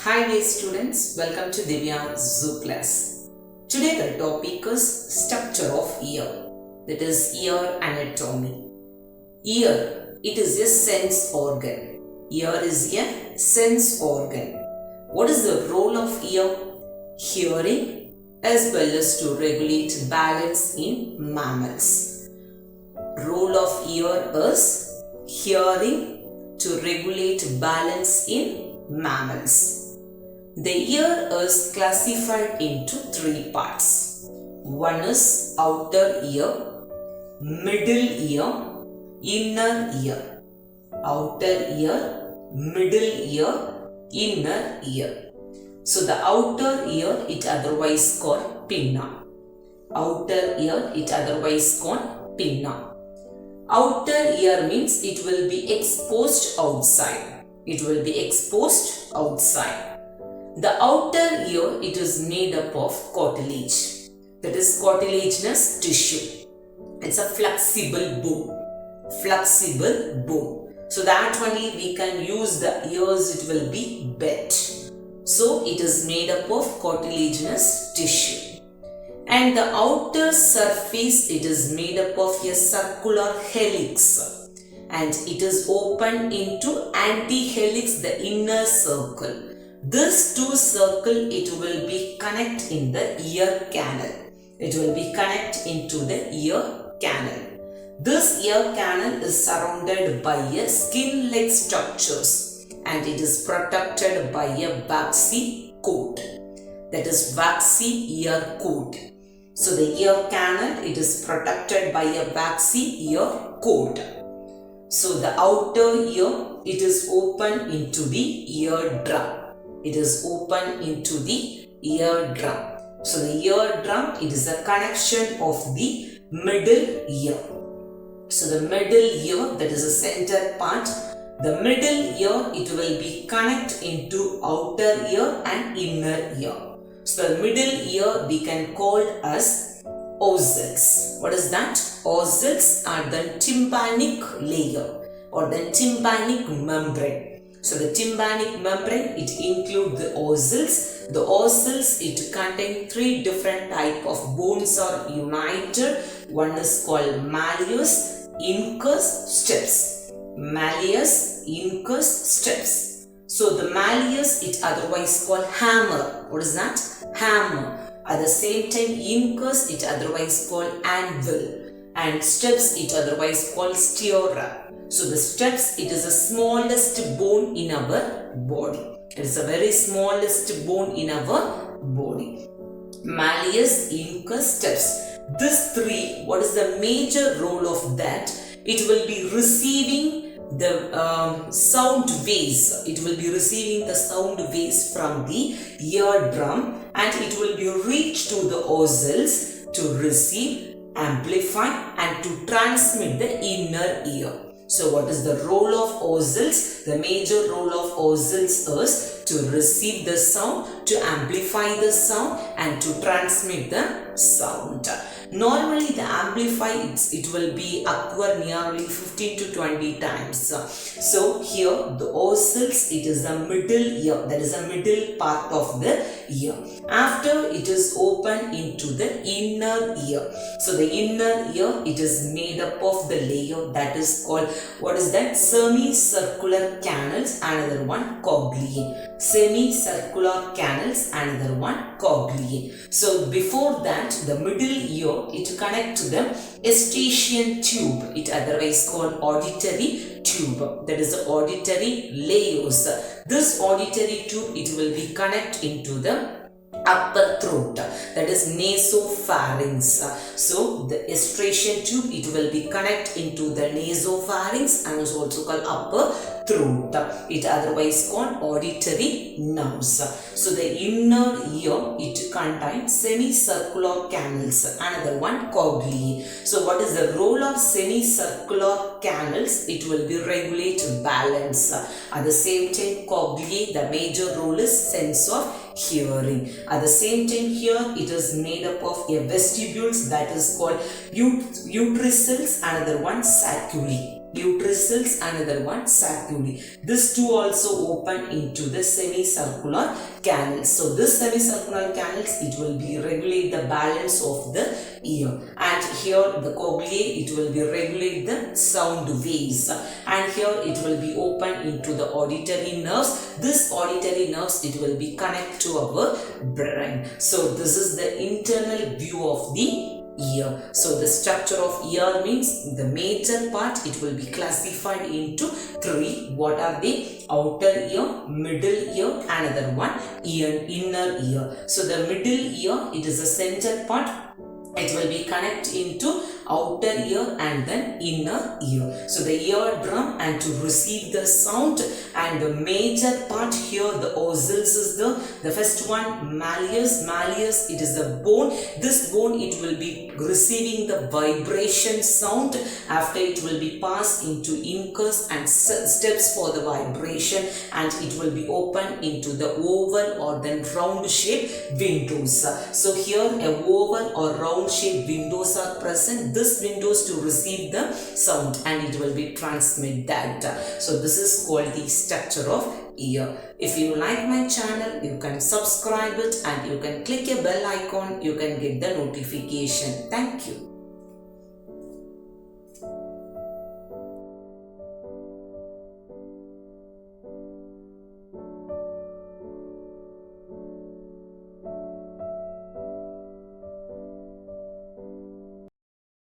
Hi dear students, welcome to Divya Zoo class. Today the topic is structure of ear, that is ear anatomy. Ear, it is a sense organ. Ear is a sense organ. What is the role of ear? Hearing as well as to regulate balance in mammals. Role of ear is hearing to regulate balance in mammals. The ear is classified into three parts. One is outer ear, middle ear, inner ear. Outer ear, middle ear, inner ear. So the outer ear, it otherwise called pinna. Outer ear, it otherwise called pinna. Outer ear means it will be exposed outside. It will be exposed outside. The outer ear, it is made up of cartilage. That is cartilaginous tissue. It's a flexible bone. Flexible bone. So that only we can use the ears, it will be bent. So it is made up of cartilaginous tissue. And the outer surface, it is made up of a circular helix. And it is open into antihelix, the inner circle. This two circle, it will be connect in the ear canal. It will be connect into the ear canal. This ear canal is surrounded by a skin-like structures and it is protected by a waxy coat. That is waxy ear coat. So the ear canal, it is protected by a waxy ear coat. So the outer ear, it is open into the eardrum. It is open into the eardrum. So the eardrum, it is a connection of the middle ear. So the middle ear, that is the center part. The middle ear, it will be connect into outer ear and inner ear. So the middle ear we can call as ossicles. What is that? Ossicles are the tympanic layer or the tympanic membrane. So the tympanic membrane, it includes the ossicles. The ossicles, it contain three different type of bones are united. One is called malleus, incus, stapes. Malleus, incus, stapes. So the malleus, it otherwise called hammer. What is that? Hammer. At the same time, incus, it otherwise called anvil. And stapes, it otherwise called steera. So the stapes, it is the smallest bone in our body. It is a very smallest bone in our body. Malleus, incus, stapes. These three, what is the major role of that? It will be receiving the sound waves. It will be receiving the sound waves from the eardrum and it will be reached to the ossicles to receive, amplify and to transmit the inner ear. So what is the role of ossicles? The major role of ossicles is to receive the sound, to amplify the sound and to transmit the sound. Normally the amplify, it will be occur nearly 15 to 20 times. So here the ossicles, it is the middle ear, that is the middle part of the ear. After it is open into the inner ear. So the inner ear, it is made up of the layer that is called, what is that? Semicircular canals, another one cogliae. Semicircular canals, another one cogliae. So before that, the middle ear, it connects to the eustachian tube. It otherwise called auditory tube. That is the auditory layers. This auditory tube, it will be connect into the upper throat, that is nasopharynx. So the eustachian tube, it will be connect into the nasopharynx and is also called upper throat. It otherwise called auditory nerves. So the inner ear, it contains semicircular canals, another one cogliae. So what is the role of semicircular canals? It will be regulate balance. At the same time, cogliae, the major role is sense of hearing. At the same time, here it is made up of a vestibules that is called utricles, another one saculi. utricles, another one saculi. These two also open into the semicircular canals. So this semicircular canals, it will be regulate the balance of the ear, and here the cochleae, it will be regulate the sound waves, and here it will be open into the auditory nerves. This auditory nerves, it will be connect to our brain. So this is the internal view of the ear. So the structure of ear means the major part, it will be classified into three. What are they? Outer ear, middle ear, another one inner ear. So the middle ear, it is the center part. It will be connect into outer ear and then inner ear. So the eardrum, and to receive the sound, and the major part here, the ossils is the first one, malleus. Malleus, it is the bone. This bone, it will be receiving the vibration sound. After it will be passed into incus and steps for the vibration, and it will be open into the oval or then round shape windows. So here a oval or round shape windows are present. This windows to receive the sound, and it will be transmit that. So this is called the structure of ear. If you like my channel, you can subscribe it, and you can click a bell icon. You can get the notification. Thank you.